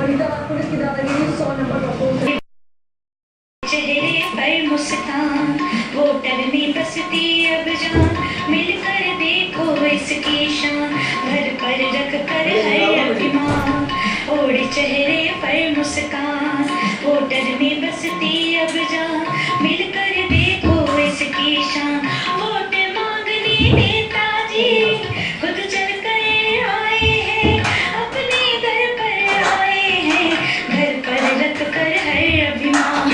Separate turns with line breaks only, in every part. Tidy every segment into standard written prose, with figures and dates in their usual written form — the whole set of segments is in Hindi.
फरीदाबाद पुलिस की दादागिरी 100 नंबर का
चेहरे पर मुस्कान, वोटर में बसती अब जान, मिलकर देखो इसकी शान, घर पर रख कर है अभिमान। ओढ़े चेहरे पर मुस्कान, वोटर में बसती अब जान, मिलकर देखो इसकी शान। वोट मांगने नेताजी खुद चल कर आए हैं, अपने घर पर आए हैं, घर पर रख कर है अभिमान।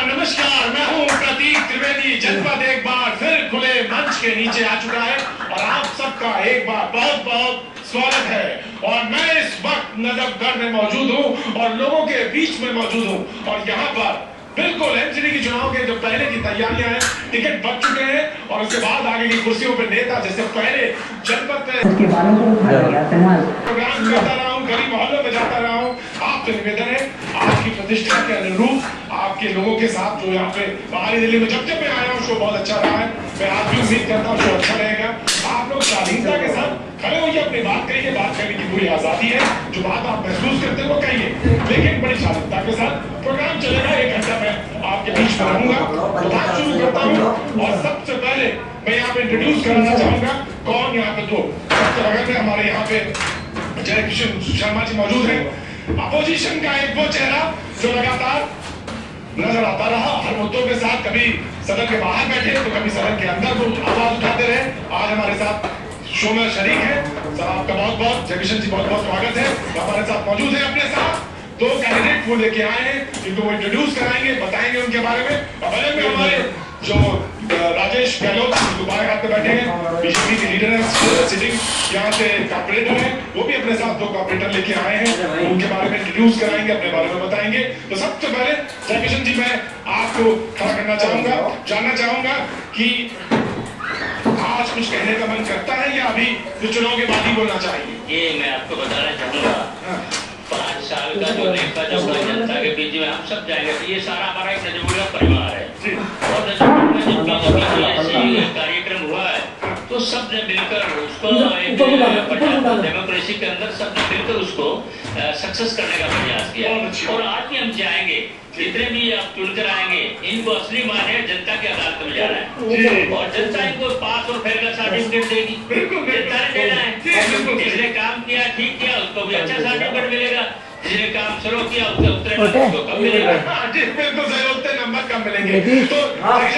नमस्कार, मैं हूँ प्रतीक त्रिवेदी। जनपद एक बार फिर खुले मंच के नीचे आ चुका है और आप सबका एक बार बहुत बहुत स्वागत है। और मैं इस वक्त नजफगढ़ में मौजूद हूँ और लोगों के बीच में मौजूद हूँ और यहाँ पर बिल्कुल एमसीडी की चुनाव के जो पहले की तैयारियां हैं, टिकट बच चुके हैं और उसके बाद आगे की कुर्सियों पे नेता जैसे पहले जनपद प्रोग्राम करता रहा हूँ, गली मोहल्लों में जाता रहा हूँ। आपसे निवेदन है, आपकी प्रतिष्ठा के अनुरूप आपके लोगों के साथ जो यहाँ पे बाहरी दिल्ली में जब मैं आया हूँ शो बहुत अच्छा रहा है। मैं आज भी उम्मीद करता हूँ शो अच्छा रहेगा। आप लोग शालीनता के साथ खड़े होइए, अपनी बात करिए, बात करने की पूरी आजादी है। जो बात आप महसूस करते हैं वो कहिए, लेकिन बड़ी शालीनता के साथ प्रोग्राम चलेगा। 1 घंटा में आपके बीच में रहूंगा। तो बात शुरू करता हूँ और सबसे पहले मैं यहाँ पे इंट्रोड्यूस कराना चाहूंगा कौन यहाँ पे तो सबसे बगल में हमारे यहाँ पे जय किशन शर्मा जी मौजूद है। अपोजिशन का एक वो चेहरा जो लगातार नजर आता रहा हर मुद्दों के साथ, कभी सदन के बाहर बैठे तो कभी सदन के अंदर वो आवाज उठाते रहे। आज हमारे साथ शो में शरीक है सर, आपका बहुत बहुत जय किशन जी बहुत बहुत स्वागत है। हमारे साथ मौजूद है अपने साथ 2 कैंडिडेट वो लेके आए हैं, जिनको वो इंट्रोड्यूस कराएंगे, बताएंगे उनके बारे में। और बगल में हमारे जो राजेश गहलोत दोबारा हाथ पे बैठे हैं, बीजेपी के लीडर हैं, सिटिंग यहाँ से कॉर्पोरेटर हैं, वो भी अपने साथ 2 कॉर्पोरेटर लेके आए हैं, उनके बारे में इंट्रोड्यूस कराएंगे, अपने बारे में बताएंगे। तो सबसे पहले जय किशन जी मैं आपको खड़ा करना चाहूंगा, जानना चाहूंगा कि आज कुछ कहने का मन करता है या अभी कुछ चुनाव के बाद ही बोलना चाहिए?
ये मैं आपको बताना चाहूंगा, 5 साल का जो नेता जो जनता के बीच में हम सब जाएंगे, तो ये सारा हमारा एक नजमुल का परिवार है। और नजमुल में जब बीजेपी ऐसे कार्यक्रम हुआ है तो सब ने मिलकर उसको एक डेमोक्रेसी के अंदर सब ने मिलकर उसको सक्सेस करने का प्रयास किया। और आज भी हम जाएंगे, जितने भी आप चुनकर आएंगे, इनको असली माने जनता की अदालत में जाना है और जनता इनको पास और फेल का सर्टिफिकेट देगी। जनता ने देना है, जिसने काम किया ठीक किया उसको भी अच्छा सर्टिफिकेट मिलेगा, जिसने काम शुरू किया उससे उतरे कम मिलेगा।
बिल्कुल सही, उतने नंबर कम मिलेंगे। तो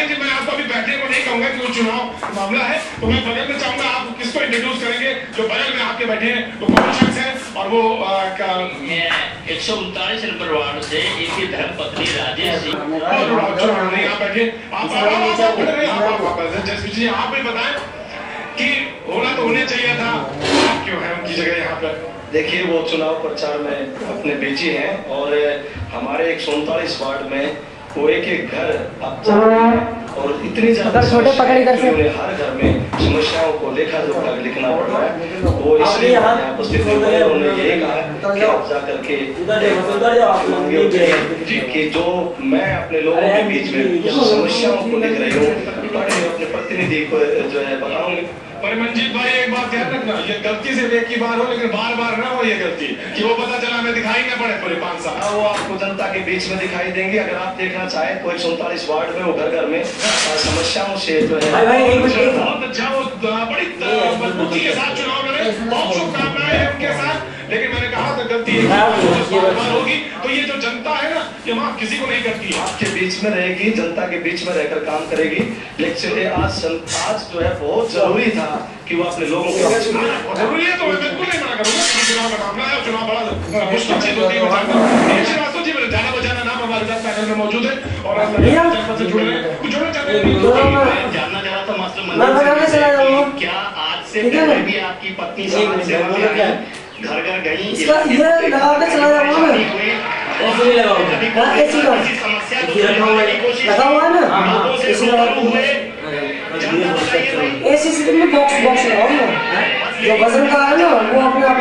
जी मैं आपको अभी बैठने को नहीं कहूंगा कि वो चुनाव मामला है, तो मैं बगल में चाहूंगा आप किसको इंट्रोड्यूस करेंगे जो बगल में आपके बैठे हैं, तो कौन शख्स है और वो
139 नंबर वार्ड से इनकी धर्मपत्नी राजेश जी
यहाँ बैठे। आप भी बताएं कि होना तो होने चाहिए था, आप क्यों है उनकी जगह यहाँ पर?
देखिए, वो चुनाव प्रचार में अपने बिजी हैं और हमारे 139 वार्ड में वो एक घर आप जानते हैं और इतनी ज्यादा छोटे पकड़ कर से हर घर में समस्याओं को लेखा जोखा लिखना पड़ रहा है। वो इसलिए यहाँ उपस्थित हुए हैं। उन्होंने ये कहा कि आप जा करके कि जो मैं अपने लोगों के बीच में समस्याओं को लिख रही हूँ अपने प्रतिनिधि को जो है बताऊंगी।
पर मंजीत भाई एक बात ध्यान रखना, ये गलती से एक ही बार हो लेकिन बार बार ना हो ये गलती कि वो पता चला मैं दिखाई ना पड़े पूरे 5 साल।
वो आपको जनता के बीच में दिखाई देंगे। अगर आप देखना चाहे तो 139 वार्ड में वो घर में समस्याओं से जो है
बहुत अच्छा, वो बड़ी मजबूती के साथ चुनाव लड़े, बहुत शुभकामनाएं हैं उनके साथ। लेकिन मैंने कहा था गलती होगी तो ये जो जनता है ना ये वहाँ किसी को नहीं करती है,
आपके बीच में रहेगी, जनता के बीच में रहकर काम करेगी। लेकिन आज जो है बहुत जरूरी था कि वो अपने लोगों को
जरूरी है, तो मैं बिल्कुल नहीं मना करूंगा। चुनाव का मामला है, चुनाव बड़ा मुश्किल चीज होती है। जी मेरे जाना बजाना नाम हमारे साथ पैनल में मौजूद है और जनपद से जुड़े हैं, कुछ जोड़ना चाहते हैं?
जानना चाह रहा था मास्टर क्या आज से पहले भी आपकी पत्नी समाज सेवा में आई, घर घर गई, समस्या
में बॉक्स लगाओ ना, जो वजन का है ना वो अपने आप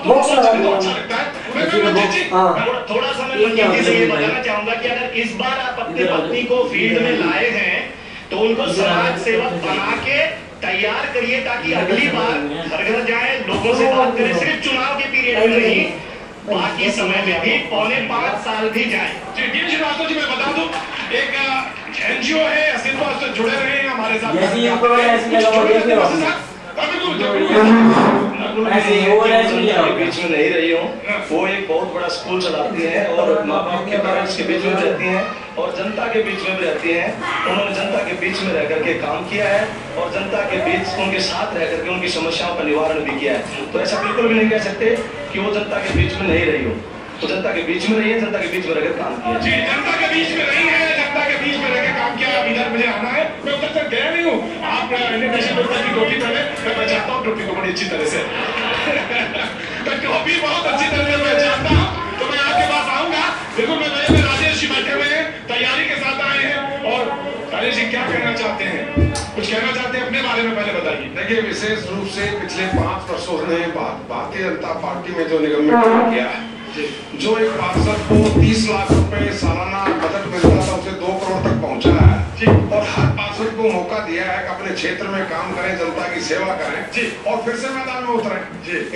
बॉक्स लगा दो।
थोड़ा सा मैं मंजीत से ये बताना चाहूंगा कि अगर इस बार आप अपनी पत्नी को फील्ड में लाए हैं तो उनको समाज सेवक बना के तैयार करिए ताकि अगली बार घर घर जाए, लोगों से बात करें, सिर्फ चुनाव के पीरियड में नहीं
बाकी समय में भी 4.25 साल भी जाए।
डी श्रीवास्तव जी, मैं बता दूं, एक एनजीओ है अस्तित्व से जुड़े रहे हैं हमारे साथ।
बीच में नहीं रही हूँ, वो एक बहुत बड़ा स्कूल चलाती हैं और माँ बाप के पेरेंट्स के बीच में रहती हैं और जनता के बीच में भी रहती हैं। उन्होंने जनता के बीच में रह करके काम किया है और जनता के बीच उनके साथ रह करके उनकी समस्याओं का निवारण भी किया है। तो ऐसा बिल्कुल भी नहीं कह सकते कि वो जनता के बीच में नहीं रही हो। तो जनता के बीच में रही है, जनता के बीच में रहकर काम किया।
जी, जनता के बीच में रही है, जनता के बीच में रहकर काम किया। इधर मुझे आना है, मैं उधर तक गया नहीं हूँ। आप नेशनल लोकदल की टोपी पहने, मैं चाहता हूँ टोपी को बड़ी अच्छी तरह से मैं टोपी बहुत अच्छी तरह से मैं चाहता हूँ, तो मैं आपके पास आऊंगा। देखो, मैं मेरे में राजेश जी बैठे हुए हैं, तैयारी के साथ आए हैं। और राजेश जी क्या कहना चाहते हैं, कुछ कहना चाहते हैं अपने बारे में पहले बताइए।
देखिए, विशेष रूप से पिछले 5 वर्षों ने भारतीय जनता पार्टी में जो निगम में काम किया है, जो एक पार्षद को 30 लाख रुपए सालाना बजट मिलता था, उसे 2 करोड़ तक पहुंचाया है। और हर पार्षद को मौका दिया है कि अपने क्षेत्र में काम करें, जनता की सेवा करें और फिर से मैदान में उतरें।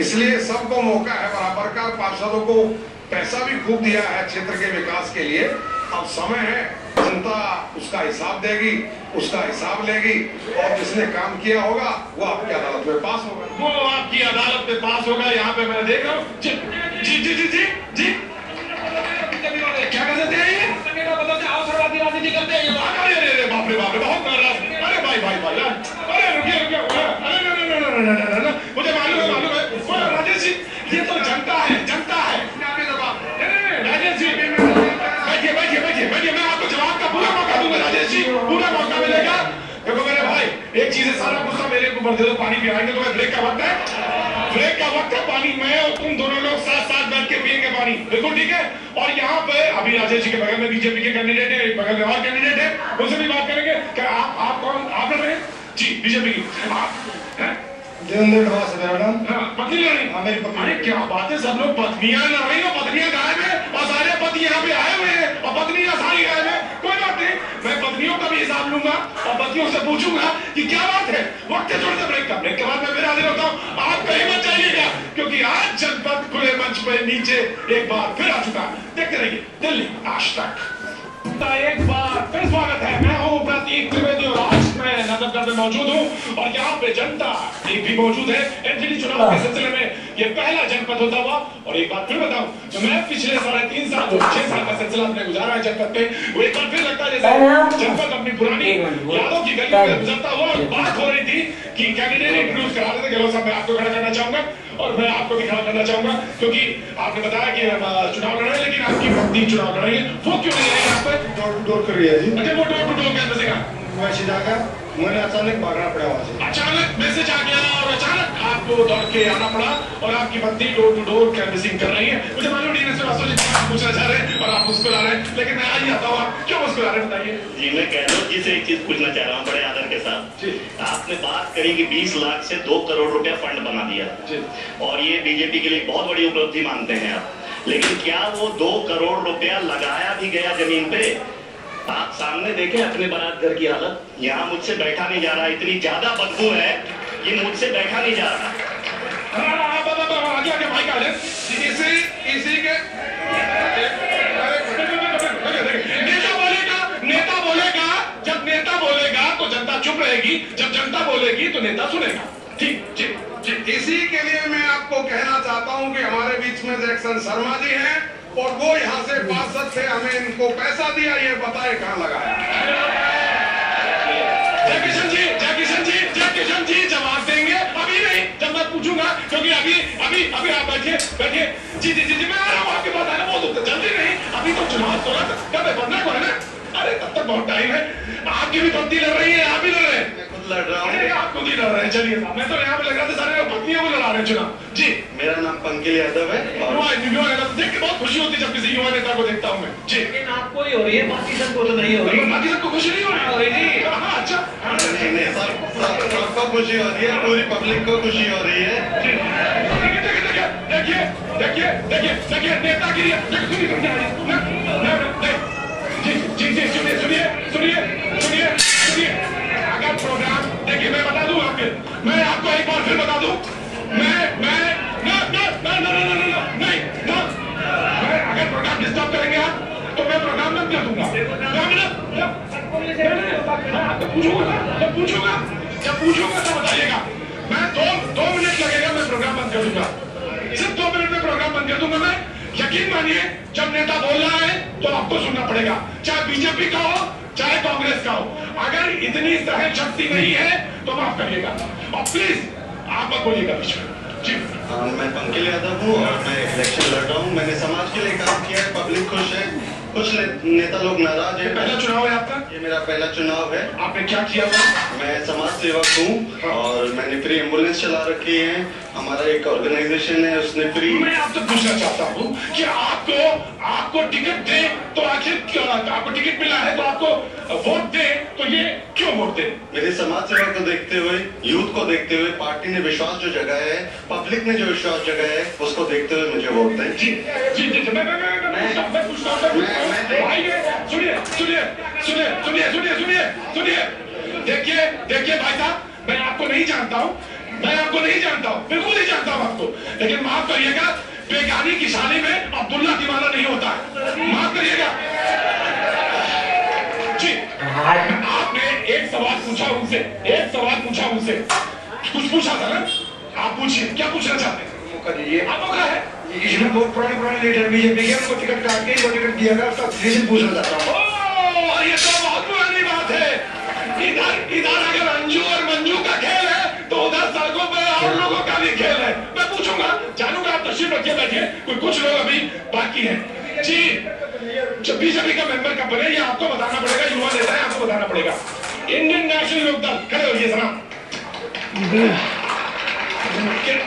इसलिए सबको मौका है बराबर का। पार्षदों को पैसा भी खूब दिया है क्षेत्र के विकास के लिए। अब समय है, जनता उसका हिसाब देगी, उसका हिसाब लेगी और जिसने काम किया होगा वो आपकी अदालत में पास होगा।
वो आपकी अदालत में पास होगा। यहाँ पे मैं देख रहा हूँ। जी जी जी जी जी जी, क्या कर सकते हैं ये? अवसरवादी राजनीति करते हैं। अरे बाप रे बाप रे, बहुत नाराज। अरे भाई भाई भाई, अरे रुकिए रुकिए, अरे मुझे मालूम है राजेश जी, ये तो जनता है, जनता है। राजेश जी बैठिए बैठिए बैठिए बैठिए, मैं आपको जवाब का पूरा मौका दूंगा। राजेश जी, पूरा मौका मिलेगा। देखो मेरे भाई, एक चीज है, सारा गुस्सा मेरे ऊपर दे दो, पानी पिलाएंगे। तो मैं ब्रेक का वक्त है, ब्रेक का वक्त है। पानी मैं और तुम दोनों लोग साथ साथ बैठ के पियेंगे पानी, बिल्कुल ठीक है। और यहाँ पे अभी राजेश जी के बगल में बीजेपी के कैंडिडेट है, एक बगल में और कैंडिडेट है, उनसे भी बात करेंगे। क्या आप कौन, आप लड़ रहे हैं? जी, बीजेपी की। आप हैं?
देवेंद्र ढवा से मेरा नाम।
पत्नी लड़ रही?
हाँ, मेरी पत्नी।
अरे क्या बात है, सब लोग पत्नियां लड़ रही हो, पत्नियां गायब है और सारे पति यहाँ पे आए हुए हैं और पत्नियां सारी गायब है। कोई बात नहीं, मैं पत्नियों का भी हिसाब लूंगा और पतियों से पूछूंगा कि क्या बात है। वक्त है थोड़ा सा ब्रेक का, ब्रेक के बाद मैं फिर हाजिर होता हूँ। आप कहीं मत जाइएगा, क्योंकि आज जनपद खुले मंच पे नीचे एक बार फिर आ चुका। देखते रहिए दिल्ली आज तक। एक बार फिर स्वागत है, मैं हूँ प्रतीक त्रिवेदी और आज मैं नजफगढ़ में मौजूद हूँ और यहाँ पे जनता भी मौजूद है। एमपी चुनाव के सिलसिले में ये पहला जनपद होता हुआ। और एक बार फिर बताऊं, तो मैं पिछले 3.5 साल 6 साल का सिलसिला अपने गुजारा है जनपद पे, वो एक बार फिर लगता है जैसे जनपद अपनी पुरानी यादों की गलियों में गुजरता हुआ। और बात हो रही थी कि कैंडिडेट इंट्रोड्यूस करा रहे थे। गहलोत साहब, मैं आपको खड़ा करना चाहूंगा और मैं आपको भी खड़ा करना चाहूंगा, क्योंकि आपने बताया कि चुनाव लड़ रहे हैं, लेकिन आपकी पत्नी चुनाव लड़ रही है, वो क्यों नहीं लड़ी यहाँ पे?
डोर टू डोर कर रही है जी।
अच्छा, वो डोर टू डोर कैसे का?
वैसे जाकर मैंने अचानक भागना पड़ा वहाँ से।
अचानक मैसेज आ गया और अचानक आपको दौड़ के आना पड़ा और आपकी पत्नी डोर टू डोर कैंवसिंग कर रही है। मुझे मालूम नहीं पूछना चाह रहे हैं और आप मुस्कुरा रहे हैं, लेकिन मैं आज आता हूँ, आप क्यों मुस्कुरा रहे हैं बताइए।
जी, मैं गहलोत जी से एक चीज पूछना चाह रहा हूँ बड़े आदर के साथ। आपने बात करी कि 20 लाख से 2 करोड़ रुपया फंड बना दिया और ये बीजेपी के लिए बहुत बड़ी उपलब्धि मानते हैं आप, लेकिन क्या वो 2 करोड़ रुपया लगाया भी गया जमीन पे? आप सामने देखें अपने बारात घर की हालत, यहाँ मुझसे बैठा नहीं जा रहा, इतनी ज्यादा बदबू है, ये मुझसे बैठा नहीं जा रहा।
भाई का इसी के नेता बोलेगा, जब नेता बोलेगा तो जनता चुप रहेगी, जब जनता बोलेगी तो नेता सुनेगा। ठीक,
इसी के लिए मैं आपको कहना चाहता हूं कि हमारे बीच में जैक्सन शर्मा जी हैं और वो यहाँ से पार्षद थे, हमें इनको पैसा दिया, ये बताए कहाँ लगाया।
जयकिशन जी जवाब देंगे, अभी नहीं, जब मैं पूछूंगा, क्योंकि अभी आप बैठिए। जी मैं आ रहा हूँ आपके पास, आना बहुत जल्दी नहीं, अभी तो चुनाव 16 तक कब है, 15 को है ना? अरे तब तक बहुत टाइम है। आपकी भी पत्नी लड़ रही है, आप भी लड़ रहे हैं?
मैं खुद लड़ रहा हूँ।
आप खुद ही लड़ रहे हैं, चलिए। मैं तो यहाँ पे लग रहा था सारे पत्नियों को लड़ा रहे हैं चुनाव। जी,
मेरा नाम पंकज यादव है।
युवा नेता देख के बहुत खुशी होती है जब किसी युवा नेता को देखता हूँ मैं। जी,
लेकिन आपको ही हो रही है, बाकी सबको तो नहीं हो रही।
बाकी सबको खुशी नहीं हो रही जी? अच्छा,
सबको खुशी हो रही है, पूरी पब्लिक को खुशी हो रही है।
देखिए नेतागिरी। सुनिए अगर प्रोग्राम, देखिए मैं बता दूं मैं आपको एक बार फिर बता दूं, मैं नहीं डिस्टर्ब करेंगे आप तो मैं प्रोग्राम बंद कर दूंगा। जब पूछूंगा तो बताइएगा। मैं दो मिनट लगेगा, मैं प्रोग्राम बंद कर दूंगा। सिर्फ 2 मिनट में प्रोग्राम बंद कर दूंगा मैं। यकीन मानिए जब नेता बोल रहा है तो आपको सुनना पड़ेगा, चाहे बीजेपी का हो चाहे कांग्रेस का हो। अगर इतनी सहन शक्ति नहीं है तो माफ करिएगा और प्लीज आप मत बोलिएगा बीच में। जी
मैं पंकज यादव हूँ और मैं इलेक्शन लड़ रहा हूँ। मैंने समाज के लिए काम किया है, पब्लिक खुश है, कुछ नेता लोग नाराज है।
पहला चुनाव है आपका?
ये मेरा पहला चुनाव है।
आपने क्या किया था?
मैं समाज सेवक हूँ और मैंने फ्री एम्बुलेंस चला रखी है। हमारा एक ऑर्गेनाइजेशन है, उसने फ्री।
मैं आपसे पूछना चाहता हूँ कि आपको टिकट दे तो आखिर आपको टिकट मिला है तो आपको वोट दे तो ये क्यों वोट दे?
मेरे समाज सेवा को देखते हुए, यूथ को देखते हुए, पार्टी ने विश्वास जो जगाया है, पब्लिक ने जो विश्वास जगाया है, उसको देखते हुए मुझे वोट दें।
जी जी जी मैं पूछता हूँ। सुनिए देखिए भाई साहब, मैं आपको नहीं जानता हूँ, बिल्कुल नहीं जानता हूँ आपको, लेकिन माफ करिएगा, बेगानी की शादी में अब्दुल्ला दीवाना नहीं होता है, माफ करिएगा। जी आपने एक सवाल पूछा उनसे, कुछ पूछा था ना? आप पूछिए, क्या पूछना चाहते हैं?
मौका दीजिए।
आप मौका है।
इसमें बहुत पुराने लीडर बीजेपी के उनको टिकट काट के टिकट दिया गया, उसका रीजन पूछना चाहता हूँ।
ये तो बहुत पुरानी बात है। इधर अगर अंजू और मंजू का खेल है तो उधर सड़कों पे और लोगों का भी खेल है। मैं पूछूंगा, जानूंगा, आप तशरीफ रखिए, बैठिए। कुछ लोग अभी बाकी हैं। जी जो बीजेपी का मेंबर कब बने ये आपको बताना पड़ेगा, युवा नेता है, आपको बताना पड़ेगा। इंडियन नेशनल लोकदल, खड़े होइए जरा।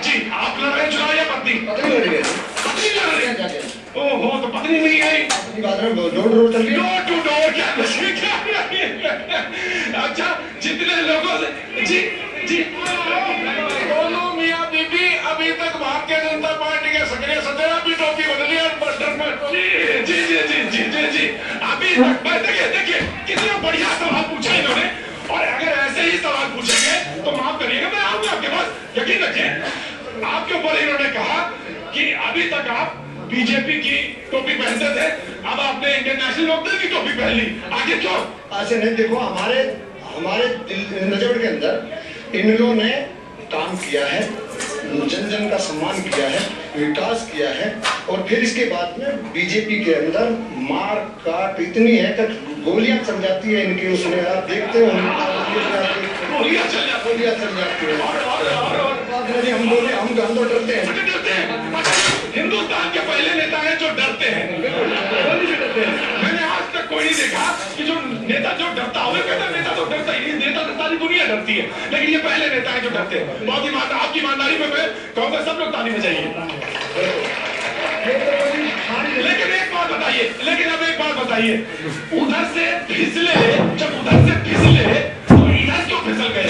जी आप लड़ रहे चुनाव या पत्नी लड़ रही है? ओहो, तो पत्नी मिल गई। डोर टू डोर क्या? अच्छा, जितने लोगों से जी दोनों मियां बीबी अभी तक भारतीय जनता पार्टी के सक्रिय सदस्य, अभी टोपी बदली और बस्टर में। जी अभी तक देखिए कितना बढ़िया सवाल पूछा इन्होंने, और अगर ऐसे ही सवाल पूछेंगे तो माफ करिएगा, मैं आऊंगा आपके पास, यकीन रखिए। आपके ऊपर इन्होंने कहा कि अभी तक आप बीजेपी की टोपी पहनते थे, अब आपने इंडियन नेशनल लोकदल की टोपी पहन ली, आगे क्यों?
ऐसे नहीं, देखो हमारे नजर के अंदर इन लोगों ने काम किया है, जन का सम्मान किया है, विकास किया है, और फिर इसके बाद में बीजेपी के अंदर मार काट इतनी है कि गोलियां चल जाती है इनके, उसमें आप देखते हो गोलियां चल जाती है। हम तो डरते हैं।
हिंदुस्तान के पहले नेता हैं जो डरते हैं। मैंने आज तक कोई नहीं देखा कि जो नेता जो डरता हो, कहता नेता तो डरता ही नहीं, नेता तो सारी दुनिया डरती है, लेकिन ये पहले नेता है जो डरते हैं। बहुत ही आपकी ईमानदारी पे मैं कहूँगा सब लोग ताली बजाइए। लेकिन एक बात बताइए, उधर से फिसले तो इधर क्यों फिसल गए?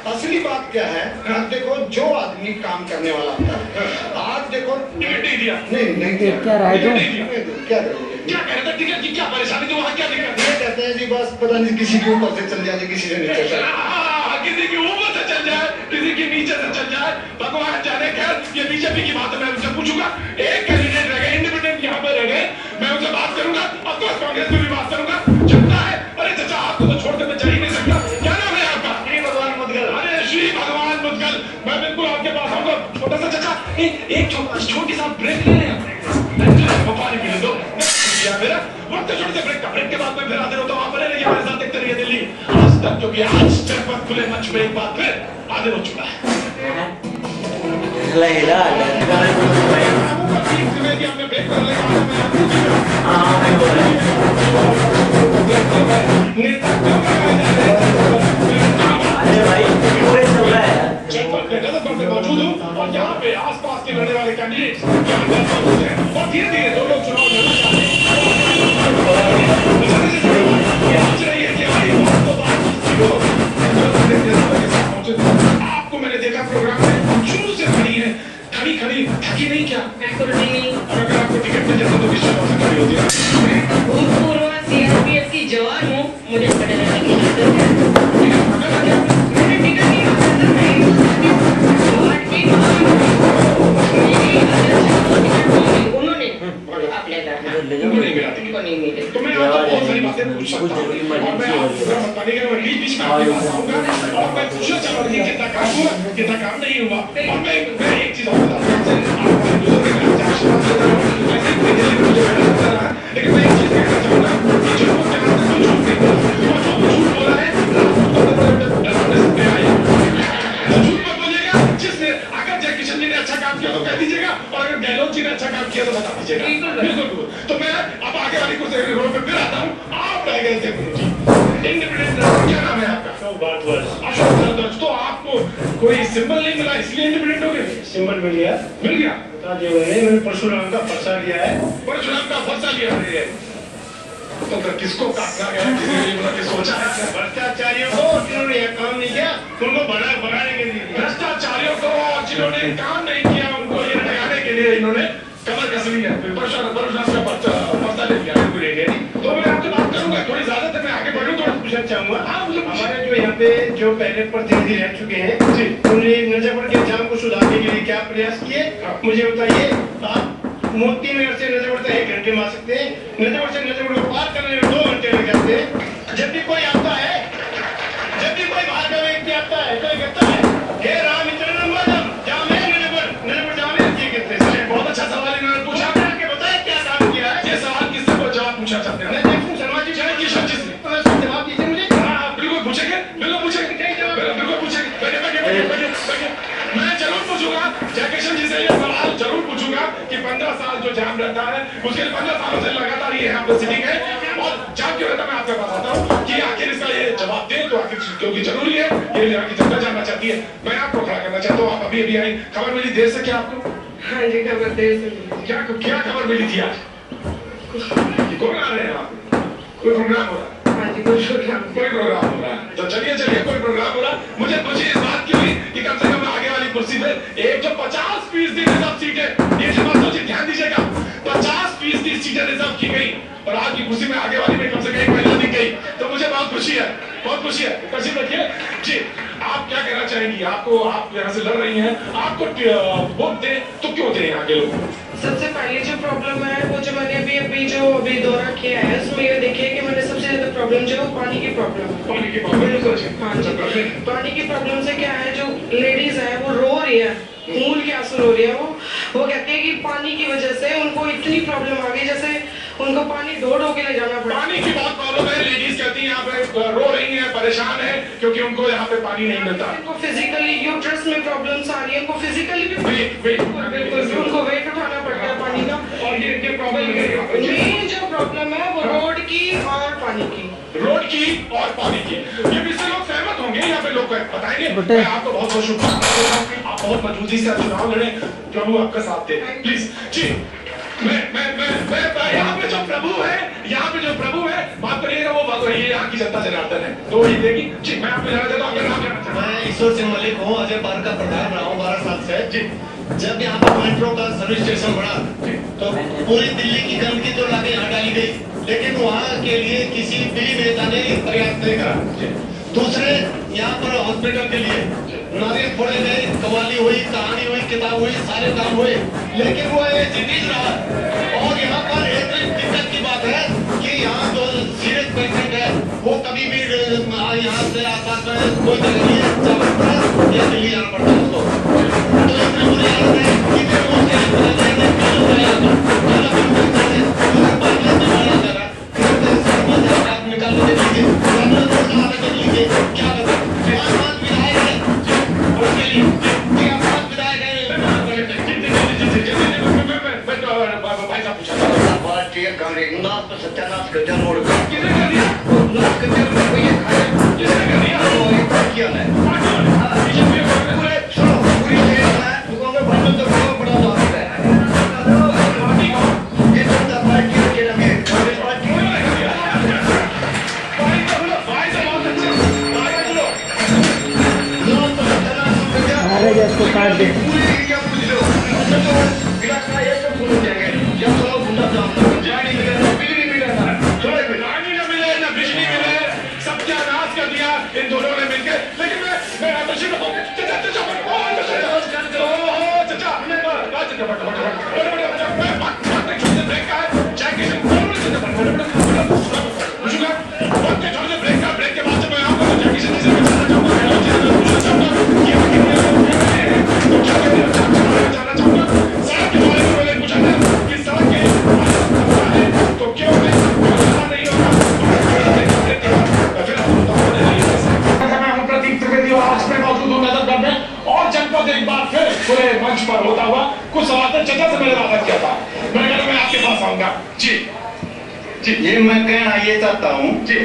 असली बात क्या है, आज देखो जो आदमी काम करने वाला था, आज देखो
टिकट नहीं दिया,
नहीं दिया, क्या रहा है क्या
कह रहे थे टिकट की क्या परेशानी थी, वहाँ क्या दिक्कत है?
कहते हैं जी बस पता नहीं किसी के ऊपर से चल जाए, किसी से नीचे चल,
किसी के ऊपर से चल जाए, किसी के नीचे से चल जाए, भगवान जाने। खैर ये बीजेपी की बात है, मैं उनसे पूछूंगा। एक कैंडिडेट रह गए, इंडिपेंडेंट यहाँ पे रह गए, मैं उनसे बात करूंगा, और कांग्रेस में भी बात करूंगा। जनता है, अरे चाचा आपको तो छोड़ के मैं जा ही नहीं सकता। क्या नाम है आपका? श्री भगवान मुदगल। अरे श्री भगवान मुदगल, मैं बिल्कुल आपके पास आऊंगा। छोटा सा चाचा एक छोटी सा ब्रेक ले लें, पानी पीने दो मेरा वक्त, छोटे से ब्रेक के बाद में फिर हाजिर होता हूँ। आप बने रहिए मेरे साथ, देखते रहिए दिल्ली आज तक, क्योंकि आज पर खुले मंच में एक बार फिर हाजिर हो चुका है। मौजूद हूँ और यहाँ पे आसपास के लड़ने वाले कैंडिडेट और धीरे धीरे दो लोग चुनाव लड़ना चाहते हैं। आपको मैंने देखा प्रोग्राम में शुरू से खड़ी है, खड़ी थकी नहीं क्या?
बिल्कुल नहीं।
और अगर आपको टिकट मिल जाता तो किस तरह से खड़ी होती है?
भूतपूर्व सीआरपीएफ की जवान हूँ, मुझे खड़े रहने की आदत है। मैंने टिकट नहीं मांगा था, मैं वार्ड की मेरी आदत टिकट मांगी, उन्होंने आप लेकर को नहीं मिले।
तो मैं आपको बहुत सारी बातें पूछ सकता हूँ और मैं आपको बताने के लिए बीच में आपके पास आऊंगा और मैं पूछना चाहूंगा कि कितना काम हुआ कितना काम नहीं हुआ। और मैं एक चीज और बताता हूँ लेकिन मैं एक चीज कहना चाहूंगा कि जो लोग यहाँ तक जो झूठ नहीं बोला वो जो झूठ बोला है झूठ मत बोलिएगा। जिसने अगर जय किशन जी ने अच्छा काम किया तो कह दीजिएगा और अगर गहलोत जी ने अच्छा काम किया तो बता दीजिएगा। बिल्कुल। तो मैं अब आगे वाली कुछ रोड पे फिर आता हूँ। आप रह गए थे इंडिपेंडेंट, क्या नाम है आपका? अशोक भारद्वाज। तो आपको कोई सिंबल नहीं मिला इसलिए इंडिपेंडेंट हो गए?
सिंबल मिल गया। बता दिया मैंने परशुराम का फरसा लिया है।
परशुराम का फरसा लिया है। तो किसको काटना है किसी सोचा है?
भ्रष्टाचारियों को जिन्होंने यह काम नहीं किया उनको बढ़ाने के लिए,
भ्रष्टाचारियों को जिन्होंने काम नहीं किया उनको ये लगाने के लिए इन्होंने कमर कस ली है। परशुराम का फरसा ले लिया। तो मैं आपसे बात करूंगा थोड़ी ज्यादा मैं आगे बढ़ूं थोड़ा
पूछना चाहूंगा। हमारे जो यहाँ पे जो पहले प्रतिनिधि रह चुके हैं उन्होंने नजफगढ़ के जाम को सुधारने के लिए क्या प्रयास किए मुझे बताइए। आप मोती नगर से नजफगढ़ तक 1 घंटे में आ सकते हैं, नजफगढ़ से नजफगढ़ को पार करने में 2 घंटे लग जाते हैं। जब भी कोई आता है, जब भी कोई बाहर का व्यक्ति आता है तो कहता है हे राम इतना जाम है नजफगढ़ जाम है। ये कहते हैं।
बहुत अच्छा सवाल इन्होंने पूछा।
आपने बताया क्या काम किया है?
ये सवाल किससे को जवाब पूछना चाहते हैं?
शर्मा जी
जय किशन जी से
जवाब दीजिए मुझे।
हाँ बिल्कुल पूछेंगे बिल्कुल पूछेंगे मैं जरूर पूछूंगा जय किशन जी से ये सवाल जरूर पूछूंगा कि 15 साल जो जाम रहता है उसके 15 सालों से लगातार ये यहाँ पे सिटिंग है और जाम क्यों रहता है मैं आपके पास आता हूँ कि आखिर इसका ये जवाब दे तो आखिर क्योंकि जरूरी है ये यहाँ की जनता जानना चाहती है। मैं आपको खड़ा करना चाहता हूँ। आप अभी आई खबर मिली देर से क्या आपको?
हाँ जी खबर देर से
क्या खबर मिली थी आज? कौन आ रहे हैं आप? कोई प्रोग्राम हो रहा है?
हाँ जी कोई प्रोग्राम
हो रहा है। तो चलिए कोई प्रोग्राम हो रहा है। मुझे खुशी इस बात की हुई कि कम से कम आगे वाली कुर्सी पे एक जो 50% रिजर्व सीटें ये जो बात सोचिए ध्यान दीजिएगा 50% सीटें रिजर्व की गई और आपकी कुर्सी में आगे वाली में कम से कम एक महिला दिख गई तो मुझे बहुत खुशी है खुशी रखिए जी। आप क्या कहना चाहेंगी? आप यहाँ से लड़ रही हैं आपको वोट दे तो क्यों दे यहाँ के लोग?
सबसे पहले जो प्रॉब्लम है वो जो मैंने अभी दौरा किया है उसमें ये देखिए कि मैंने सबसे ज्यादा प्रॉब्लम जो है पानी की प्रॉब्लम। हाँ जी पानी की प्रॉब्लम से क्या है जो लेडीज है वो रो रही है खून के आंसू रो रही है। वो कहती है कि पानी की वजह से उनको इतनी प्रॉब्लम आ गई जैसे उनको पानी ढो के ले जाना पड़ा।
पानी की बहुत प्रॉब्लम है। लेडीज कहती हैं यहाँ पे रो रही हैं परेशान है क्योंकि उनको यहाँ पे पानी नहीं मिलता।
उनको फिजिकली यूट्रस में प्रॉब्लम्स आ रही है उनको फिजिकली भी बिल्कुल उनको वेट उठाना पड़ता है पानी का।
और ये प्रॉब्लम
मेन जो प्रॉब्लम है वो रोड की और पानी की ये भी से लोग सहमत होंगे यहाँ पे लोग बताएंगे। मैं आपको बहुत शुभकामनाएं आप बहुत मजबूती से चुनाव लड़े प्रभु आपका साथ दे प्लीज जी। मैं यहाँ पे जो प्रभु है बात करिएगा वो बात रही है यहाँ की जनता जनार्दन है तो ये देगी जी। मैं आपको जाना चाहता हूँ
मैं ईश्वर सिंह मलिक हूँ अजय पार्क का प्रधान रहा हूँ 12 साल से जी। जब यहाँ पर मेट्रो का सर्विस स्टेशन बना तो पूरी दिल्ली की गंदगी तो लाके यहाँ डाली गई लेकिन वहाँ के लिए किसी भी नेता ने प्रयास नहीं करा। दूसरे यहाँ पर हॉस्पिटल के लिए नारियल फोड़े गए कवाली हुई कहानी हुई किताब हुई सारे काम हुए लेकिन वो जिंदगी रहा। और यहाँ पर एक दिक्कत की बात है कि यहाँ जो सीरियस पेशेंट है वो कभी भी यहाँ से आसपास में कोई जगह नहीं है या दिल्ली जाना पड़ता है उसको। तो इतनी बुरी हालत है कि क्या सत्यानाश कर दिया रोड का किया है पूरी दुकान में बड़ा बड़ा है ये जनता पार्टी के लगे कांग्रेस पार्टी
काट दे
इन दोनों ने मिलकर लेकिन मैं से मैंने वादा किया था, मैंने कहा मैं आपके पास आऊंगा। जी जी,
ये मैं कहना ये चाहता हूँ कि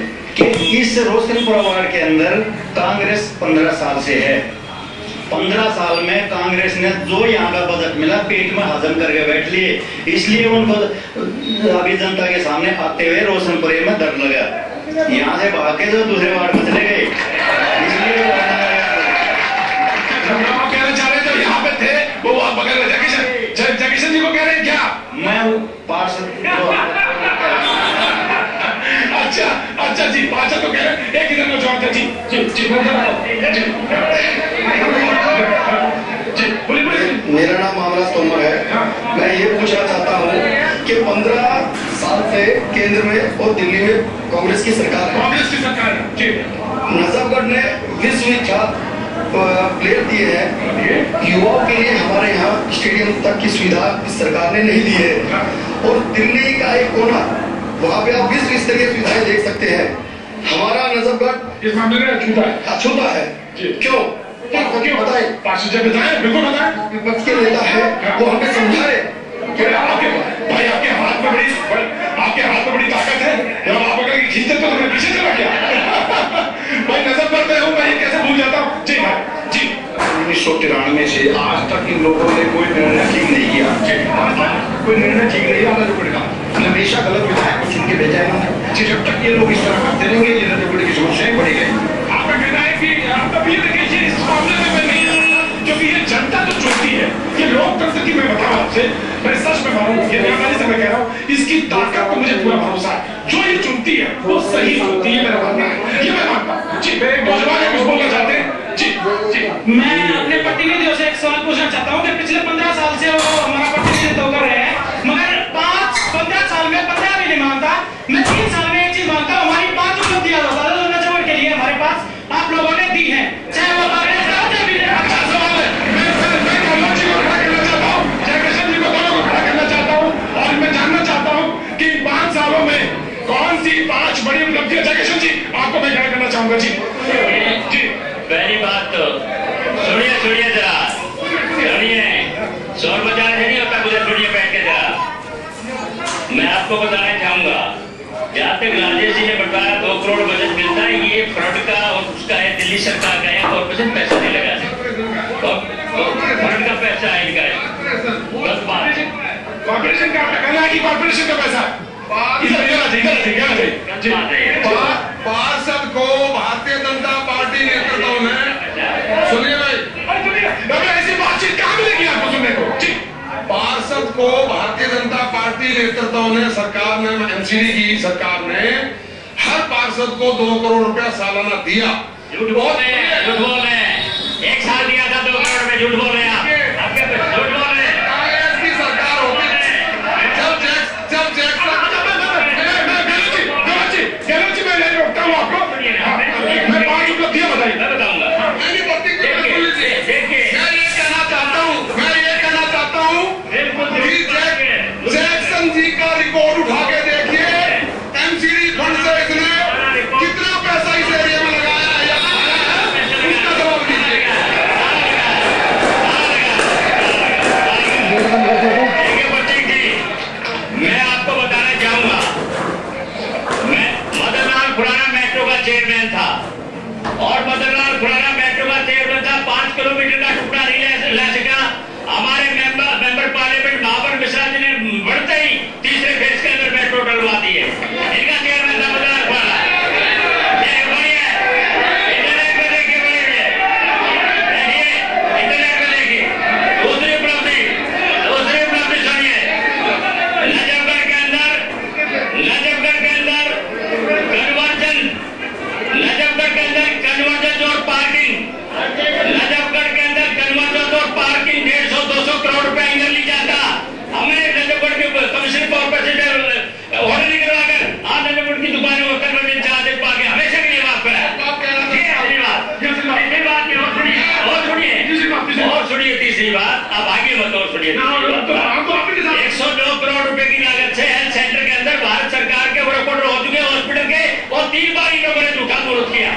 इस रोशनपुरा वार्ड के अंदर कांग्रेस 15 साल से है। 15 साल में कांग्रेस ने जो यहाँ का बजट मिला पेट में हजम करके बैठ लिए, इसलिए उनको अभी जनता के सामने आते हुए रोशनपुरे में दर्द लगा। यहाँ से भाग के जो दूसरे वार्ड में चले गए, इसलिए
आप कहना चाह रहे थे यहाँ पे थे वो बगल में जगीशन जी को कह रहे हैं क्या?
मैं पार्षद
अच्छा जी, पार्षद तो कह रहे हैं। एक इधर नौजवान थे। जी जी जी
मेरा नाम मामराज तोमर है। मैं ये पूछना चाहता हूँ कि 15 साल से केंद्र में और दिल्ली में कांग्रेस की सरकार है।
कांग्रेस की सरकार है जी।
नजफगढ़ ने विश्व विख्यात प्लेयर दिए हैं युवाओं के लिए। हमारे यहाँ स्टेडियम तक की सुविधा इस सरकार ने नहीं दी है। और दिल्ली का एक कोना, वहाँ पे आप विश्व स्तरीय सुविधाएं देख सकते हैं। हमारा नजफगढ़
इस मामले में
अछूता है। क्यों? बताए
पार्षद जी बताएं, बिल्कुल बताएं।
विपक्ष के नेता है, वो हमें समझाए।
भाई आपके हाथ में बड़ी ताकत है। जब आप अगर खींचते तो तुम्हें पीछे चला क्या? भाई नजफगढ़ में हूँ मैं, ये कैसे भूल जाता हूँ? जी भाई जी।
1993 से आज तक इन लोगों ने कोई निर्णय ठीक नहीं किया। कोई निर्णय ठीक नहीं आना नजफगढ़ का। हमेशा गलत विधायक को चुन के भेजा इन्होंने। जब तक ये लोग इस तरह करते रहेंगे, ये नजफगढ़ की समस्याएं बढ़ी गई।
आपका कहना है कि आपका भी देखिए इस मामले में मैं नहीं आता, क्योंकि ये जनता जो चुनती है, ये लोकतंत्र की मैं बताऊं आपसे, मैं सच में मानूं, ये ईमानदारी से मैं कह रहा हूँ, इसकी ताकत पर मुझे पूरा भरोसा है। जो ये चुनती है वो सही चुनती है, मेरा मानना है, ये मैं मानता हूँ। जी मेरे नौजवान कुछ बोलना चाहते हैं? जी जी,
मैं अपने प्रतिनिधियों से एक सवाल पूछना चाहता हूँ कि पिछले 15 साल से वो हमारा प्रतिनिधित्व कर रहे हैं, मगर 15 साल में 15 भी नहीं मानता। मैं 3 साल में एक चीज मानता हूँ, हमारी 5 उपलब्धियां नजफगढ़ के लिए हमारे पास आप लोगों ने दी है, चाहे वो
अच्छा सवाल है। मैं कमल जी को खड़ा करना चाहता हूँ, जयकिशन जी को, दोनों को खड़ा करना चाहता हूँ, और मैं जानना चाहता हूँ कि 5 सालों में कौन सी 5 बड़ी उपलब्धियां? जयकिशन जी आपको मैं खड़ा करना चाहूंगा। जी जी,
पहली बात तो सुनिए जरा, सुनिए, शोर मचाने से नहीं होता, मुझे सुनिए बैठ के जरा। मैं आपको बताना चाहूंगा, जहाँ तक राजेश जी ने बताया 2 करोड़ बजट मिलता है, ये फ्रंट का और उसका है, दिल्ली सरकार का है, कॉर्पोरेशन पैसा नहीं लगा सकता, फ्रंट का पैसा है इनका है। बस बात
कॉर्पोरेशन का कहना है कि कॉर्पोरेशन का पैसा है।
पार्षद को भारतीय जनता पार्टी नेतृत्व में, सुनिए भाई,
ऐसी बातचीत कहाँ मिलेगी आपको सुनने को? जी,
पार्षद को भारतीय जनता पार्टी नेतृत्व ने, सरकार ने, एमसीडी की सरकार ने हर पार्षद को 2 करोड़ रुपया सालाना दिया।
झूठ बोल रहे हैं, 1 साल दिया था 2 करोड़ में, झूठ बोल रहे हैं आप, झूठ बोल रहे हैं।
कांग्रेस की सरकार होती है, जब जैक्सन
गहलोत जी मैं नहीं रोकता हूँ आपको, मैं 5 उपलब्धियां बताई,
मैं बताऊंगा।
मैं ये कहना चाहता हूँ कि जैक्सन जी का रिकॉर्ड उठा के देखिए, एमसीडी फंड से इसने कितना पैसा इस एरिया में लगाया है या उसका जवाब दीजिए।
मैं आपको बताना चाहूंगा, मैं मदनलाल खुराना मेट्रो का चेयरमैन था, और मदनलाल खुराना मेट्रो का चेयरमैन था, 5 किलोमीटर का टुकड़ा नहीं ले सका। हमारे मेंबर पार्लियामेंट महावर मिश्रा जी ने बढ़ते ही तीसरे फेज के अंदर मेट्रो डलवा दी है। इनका चेयरमैन था मदनलाल खुराना। इंटरनेट पे देखिए, इंटरनेट पे देखिए। दूसरी उपलब्धि सुनिए, नजफगढ़ के अंदर कन्वर्जन और पार्किंग, नजफगढ़ के अंदर कन्वर्जन और पार्किंग 150-200 करोड़ रुपया इधर ली जाता। हमें नजफगढ़ के कमिश्नर कॉर्पोरेशन ऑर्डर नहीं करवाकर आज नजफगढ़ की दुकानों को कन्वर्जन चार्जेस पा के हमेशा के लिए माफ करा। और सुनिए तीसरी बात, अब आगे मत और सुनिए। 109 करोड़ रुपए की लागत से हेल्थ सेंटर के अंदर भारत सरकार के वर्क ऑर्डर हो चुके हॉस्पिटल के, और 3 बार इन लोगों ने झूठा मुहूर्त किया।